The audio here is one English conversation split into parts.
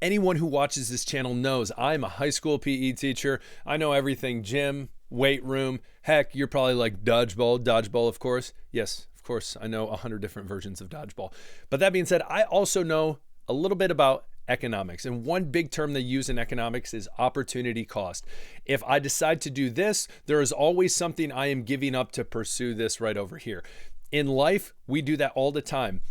Anyone who watches this channel knows I'm a high school PE teacher. I know everything gym, weight room. Heck, you're probably like dodgeball, of course. Yes, of course, I know 100 different versions of dodgeball. But that being said, I also know a little bit about economics. And one big term they use in economics is opportunity cost. If I decide to do this, there is always something I am giving up to pursue this right over here. In life, we do that all the time.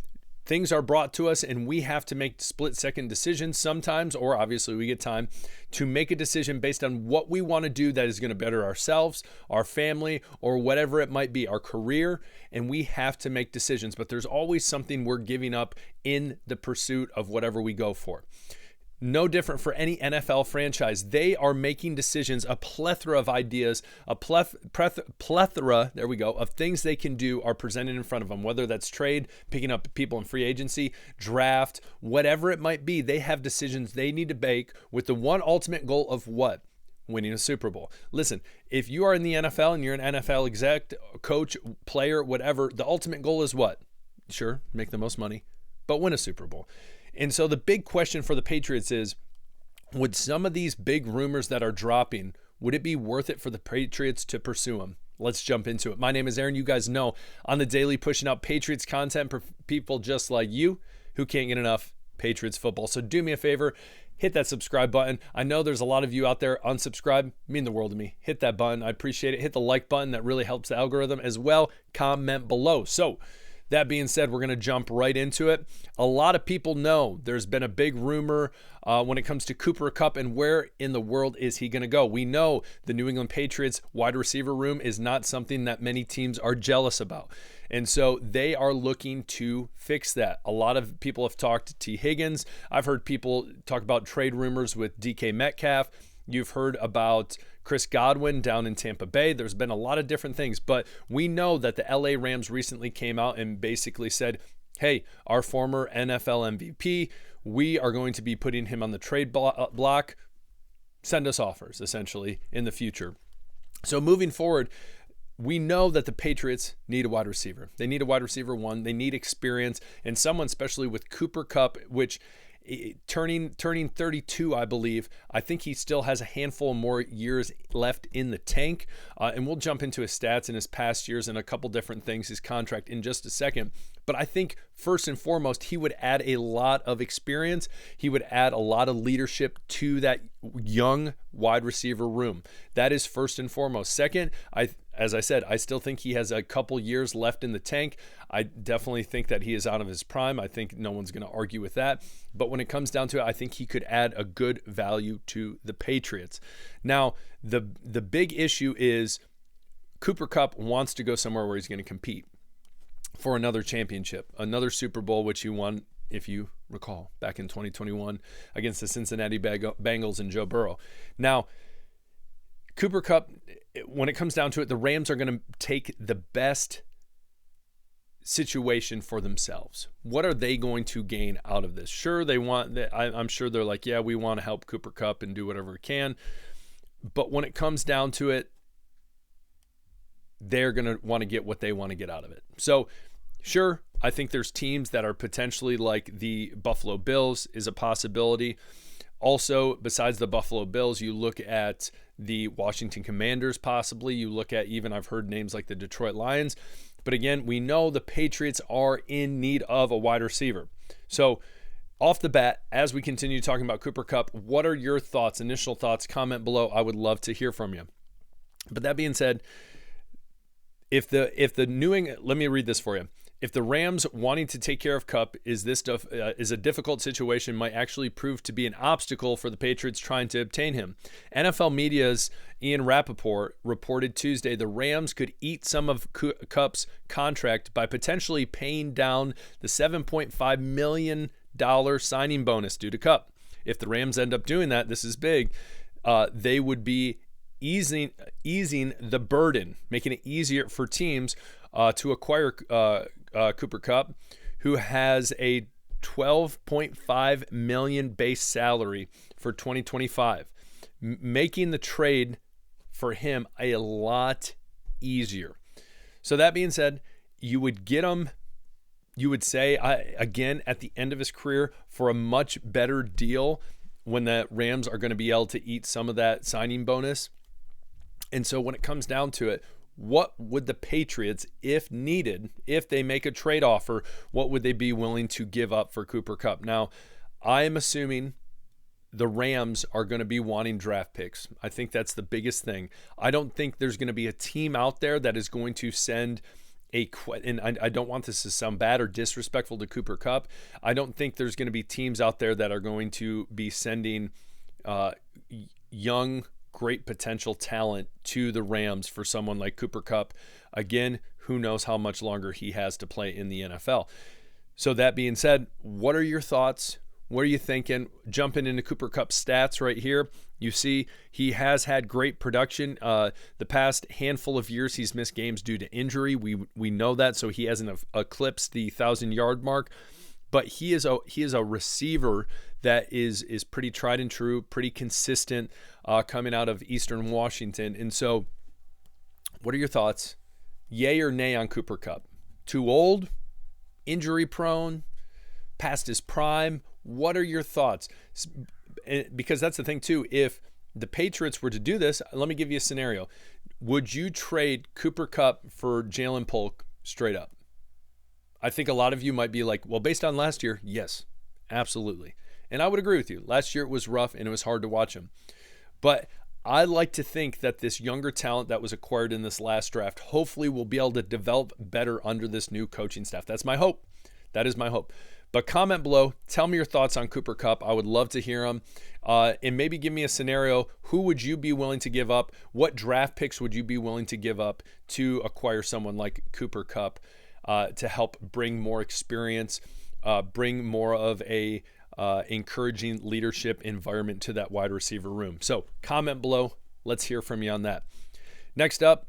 Things are brought to us and we have to make split-second decisions sometimes, or obviously we get time to make a decision based on what we want to do that is going to better ourselves, our family, or whatever it might be, our career, and we have to make decisions. But there's always something we're giving up in the pursuit of whatever we go for. No different for any NFL franchise. They are making decisions, a plethora of ideas, a plethora, there we go, of things they can do are presented in front of them, whether that's trade, picking up people in free agency, draft, whatever it might be. They have decisions they need to make with the one ultimate goal of what? Winning a Super Bowl. Listen, if you are in the NFL and you're an NFL exec, coach, player, whatever, the ultimate goal is what? Sure, make the most money, but win a Super Bowl. And so the big question for the Patriots is, would some of these big rumors that are dropping, would it be worth it for the Patriots to pursue them? Let's jump into it. My name is Aaron. You guys know on the daily pushing out Patriots content for people just like you who can't get enough Patriots football. So do me a favor, hit that subscribe button. I know there's a lot of you out there unsubscribe, mean the world to me. Hit that button. I appreciate it. Hit the like button. That really helps the algorithm as well. Comment below. So that being said, we're going to jump right into it. A lot of people know there's been a big rumor when it comes to Cooper Kupp and where in the world is he going to go. We know the New England Patriots wide receiver room is not something that many teams are jealous about. And so they are looking to fix that. A lot of people have talked to T. Higgins. I've heard people talk about trade rumors with DK Metcalf. You've heard about Chris Godwin down in Tampa Bay. There's been a lot of different things, but we know that the LA Rams recently came out and basically said, hey, our former NFL MVP, we are going to be putting him on the trade block. Send us offers, essentially, in the future. So moving forward, we know that the Patriots need a wide receiver. They need a wide receiver one. They need experience, and someone especially with Cooper Kupp, which turning 32, I believe. I think he still has a handful more years left in the tank, and we'll jump into his stats in his past years and a couple different things, his contract in just a second. But I think first and foremost, he would add a lot of experience. He would add a lot of leadership to that young wide receiver room. That is first and foremost. Second, as I said, I still think he has a couple years left in the tank. I definitely think that he is out of his prime. I think no one's going to argue with that. But when it comes down to it, I think he could add a good value to the Patriots. Now, the big issue is Cooper Kupp wants to go somewhere where he's going to compete for another championship, another Super Bowl, which he won, if you recall, back in 2021 against the Cincinnati Bengals and Joe Burrow. Now, Cooper Kupp, when it comes down to it, the Rams are going to take the best situation for themselves. What are they going to gain out of this? Sure, I'm sure they're like, yeah, we want to help Cooper Kupp and do whatever we can. But when it comes down to it, they're going to want to get what they want to get out of it. So sure, I think there's teams that are potentially like the Buffalo Bills is a possibility. Also, besides the Buffalo Bills, you look at the Washington Commanders possibly. You look at even, I've heard names like the Detroit Lions. But again, we know the Patriots are in need of a wide receiver. So off the bat, as we continue talking about Cooper Kupp, what are your thoughts, initial thoughts? Comment below. I would love to hear from you. But that being said, if the New England, let me read this for you. If the Rams wanting to take care of Kupp is a difficult situation, might actually prove to be an obstacle for the Patriots trying to obtain him. NFL Media's Ian Rappaport reported Tuesday the Rams could eat some of Kupp's contract by potentially paying down the $7.5 million signing bonus due to Kupp. If the Rams end up doing that, this is big, they would be easing the burden, making it easier for teams to acquire Cooper Kupp, who has a $12.5 million base salary for 2025, making the trade for him a lot easier. So that being said, you would get him, you would say, again, at the end of his career for a much better deal when the Rams are going to be able to eat some of that signing bonus. And so when it comes down to it, what would the Patriots, if needed, if they make a trade offer, what would they be willing to give up for Cooper Kupp? Now, I am assuming the Rams are going to be wanting draft picks. I think that's the biggest thing. I don't think there's going to be a team out there that is going to send and I don't want this to sound bad or disrespectful to Cooper Kupp. I don't think there's going to be teams out there that are going to be sending young, great potential talent to the Rams for someone like Cooper Kupp. Again, who knows how much longer he has to play in the NFL. So that being said, what are your thoughts? What are you thinking? Jumping into Cooper Kupp's stats right here. You see he has had great production. The past handful of years he's missed games due to injury. We know that, so he hasn't eclipsed the 1,000-yard mark. But he is a receiver that is pretty tried and true, pretty consistent coming out of Eastern Washington. And so what are your thoughts? Yay or nay on Cooper Kupp? Too old? Injury prone? Past his prime? What are your thoughts? Because that's the thing too. If the Patriots were to do this, let me give you a scenario. Would you trade Cooper Kupp for Jalen Polk straight up? I think a lot of you might be like, well, based on last year, yes, absolutely. And I would agree with you. Last year it was rough and it was hard to watch him. But I like to think that this younger talent that was acquired in this last draft hopefully will be able to develop better under this new coaching staff. That's my hope. That is my hope. But comment below. Tell me your thoughts on Cooper Kupp. I would love to hear them. And maybe give me a scenario. Who would you be willing to give up? What draft picks would you be willing to give up to acquire someone like Cooper Kupp to help bring more experience, bring more of a encouraging leadership environment to that wide receiver room? So comment below. Let's hear from you on that. Next up,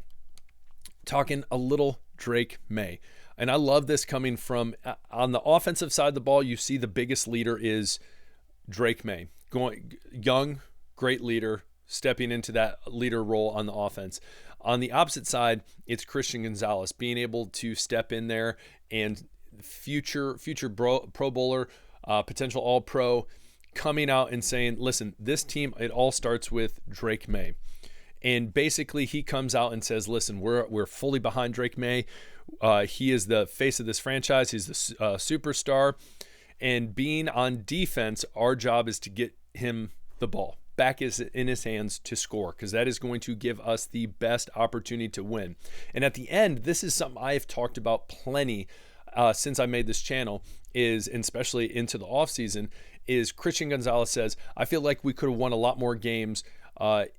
talking a little Drake Maye. And I love this coming from on the offensive side of the ball. You see the biggest leader is Drake Maye, going young, great leader, stepping into that leader role on the offense. On the opposite side, it's Christian Gonzalez being able to step in there and future Pro Bowler, potential All-Pro, coming out and saying, listen, this team, it all starts with Drake Maye. And basically he comes out and says, listen, we're fully behind Drake Maye. He is the face of this franchise. He's the superstar. And being on defense, our job is to get him the ball back in his hands to score, because that is going to give us the best opportunity to win. And at the end, this is something I've talked about plenty since I made this channel, and especially into the offseason, is Christian Gonzalez says, I feel like we could have won a lot more games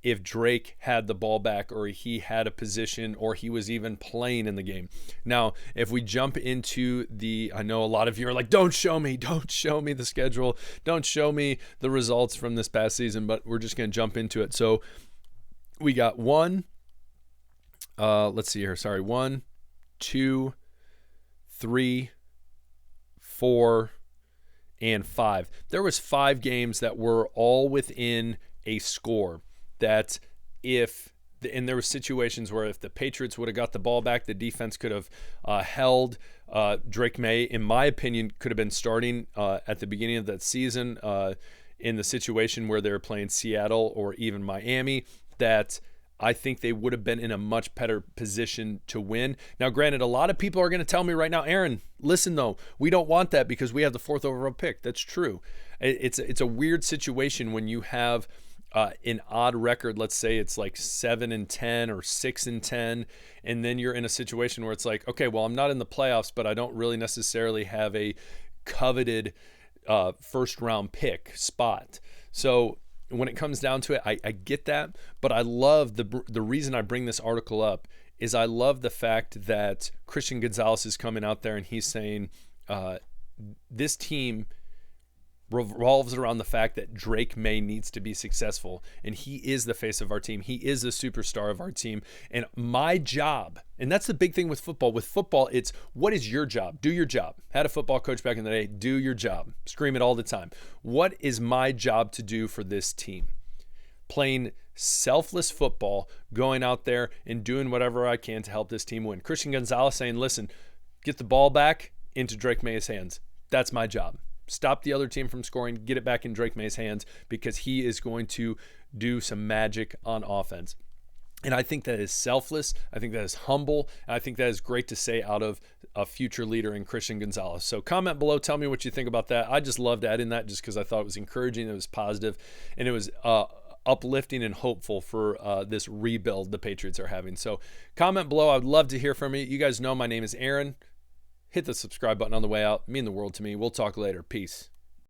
if Drake had the ball back, or he had a position, or he was even playing in the game. Now, if we jump into I know a lot of you are like, don't show me the schedule, don't show me the results from this past season, but we're just going to jump into it. So we got 1, 2, 3, 4, and 5. There was 5 games that were all within a score, that and there were situations where if the Patriots would have got the ball back, the defense could have held. Drake Maye, in my opinion, could have been starting at the beginning of that season in the situation where they were playing Seattle or even Miami, that I think they would have been in a much better position to win. Now, granted, a lot of people are going to tell me right now, Aaron, listen though, we don't want that because we have the 4th overall pick. That's true. It's a weird situation when you have an odd record. Let's say it's like 7-10 or 6-10, and then you're in a situation where it's like, okay, well, I'm not in the playoffs, but I don't really necessarily have a coveted first round pick spot. So when it comes down to it, I get that, but I love the reason I bring this article up is I love the fact that Christian Gonzalez is coming out there and he's saying this team revolves around the fact that Drake Maye needs to be successful, and he is the face of our team. He is the superstar of our team, and my job, and that's the big thing with football. With football, it's what is your job? Do your job. Had a football coach back in the day. Do your job. Scream it all the time. What is my job to do for this team? Playing selfless football, going out there and doing whatever I can to help this team win. Christian Gonzalez saying, listen, get the ball back into Drake Maye's hands. That's my job. stop the other team from scoring, get it back in Drake Maye's hands, because he is going to do some magic on offense. And I think that is selfless. I think that is humble. And I think that is great to say out of a future leader in Christian Gonzalez. So comment below. Tell me what you think about that. I just loved adding that just because I thought it was encouraging. It was positive, and it was uplifting and hopeful for this rebuild the Patriots are having. So comment below. I would love to hear from you. You guys know my name is Aaron. Hit the subscribe button on the way out. It means the world to me. We'll talk later. Peace.